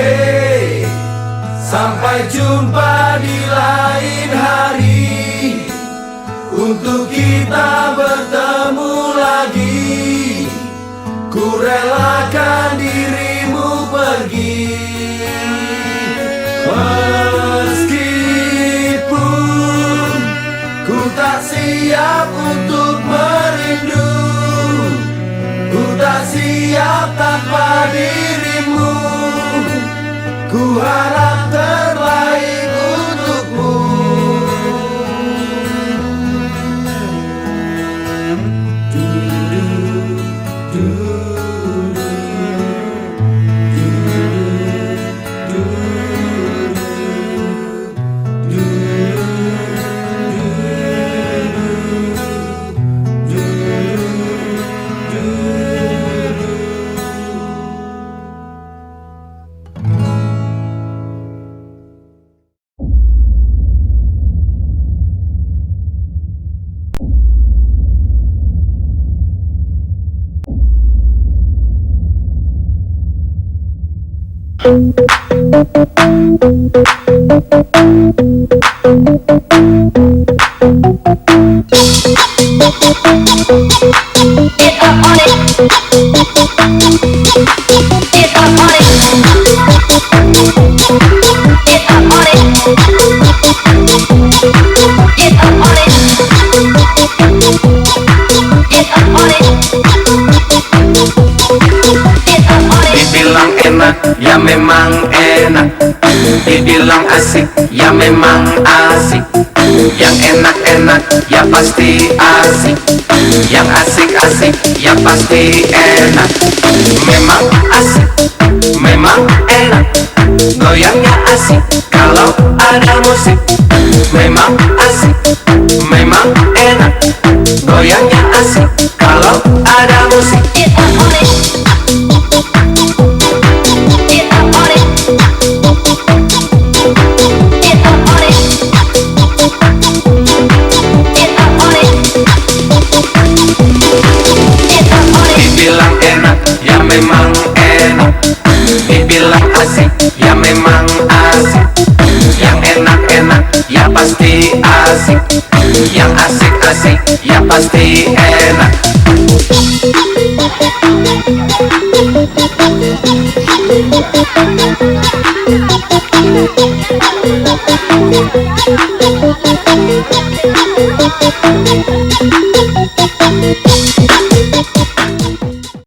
Hey, sampai jumpa di lain hari, untuk kita bertemu lagi. Ku relakan dirimu pergi, meskipun ku tak siap untuk merindu. Ku tak siap tanpa dirimu. Ku harap terbaik untukmu. Dibilang enak, ya memang enak. Dibilang asik, ya memang asik. Yang enak-enak, ya pasti asik. Yang asik-asik, ya pasti enak. Memang asik, memang enak. Goyangnya asik kalau ada musik. Memang asik, memang enak. Goyangnya asik kalau ada musik. Dibilang enak, ya memang enak. Dibilang asik, ya memang asik. Yang enak-enak, ya pasti asik. Yang asik-asik, ya pasti enak.